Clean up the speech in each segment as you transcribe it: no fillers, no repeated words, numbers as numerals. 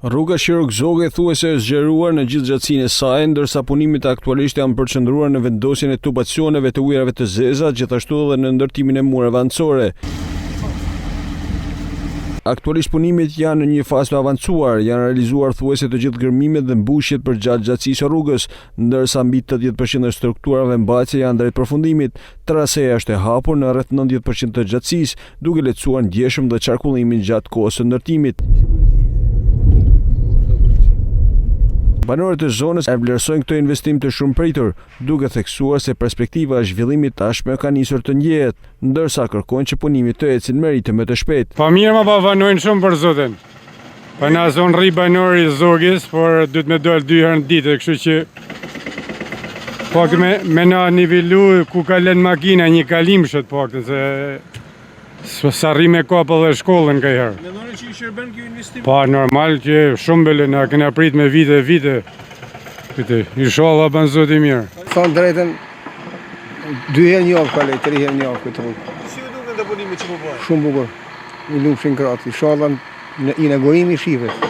Rruga Shirok-Zoge thuajse është zgjeruar në gjithë gjatësinë e saj, ndërsa punimet aktualisht janë përqendruar në vendosjen e tubacioneve të ujërave të zeza, gjithashtu edhe në ndërtimin e mureve anësore. Aktualisht punimet janë në një fazë të avancuar, janë realizuar thuajse të gjithë gërmimet dhe mbushjet për gjatë gjatësisë së rrugës, ndërsa mbi 80% e strukturave mbajtëse janë drejt përfundimit. Traseja është e hapur në rreth 90% të gjatësisë, duke lehtësuar ndjeshëm dhe qarkullimin gjatë kohës së ndërtimit. Banorët e zonës e vlerësojnë këtë investim të shumëpritur, duke theksuar se perspektiva e zhvillimit tashmë ka nisur të ndjehet, ndërsa kërkojnë që punimit të ecin me ritëm më të shpejtë. Po mirë, ma banojnë shumë për zotin. Po na zonë rri banori i Zogës, por duhet me dojnë 2 herë në ditë, kështu që po me na nivellu ku kalen makina një kalimshet po se sa rri me kapë dhe shkollën ka herë. Mendoni që i shërben kjo investim? Po normal që shumë bele na kena prit me vite. Inshallah ban zoti mirë. Thonë drejtën 2 herë një javë kalej, 3 herë një javë këtë rrugë. Si u duken të punimit që po bëhen? Shumë bukur. I lumshin kratë. Inshallah në inaugurimi i shivet.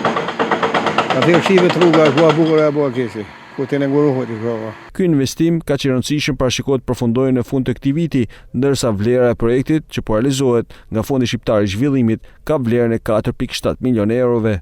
Atë shivet rruga është bukur e bua kesi. Ku të inaugurohet i prova. Ky investim ka që rëndësishëm parashikohet përfundojë në fund të këtij viti, ndërsa vlera e projektit që po realizohet nga Fondi Shqiptar i Zhvillimit ka vlerën e 4.7 milionë eurove.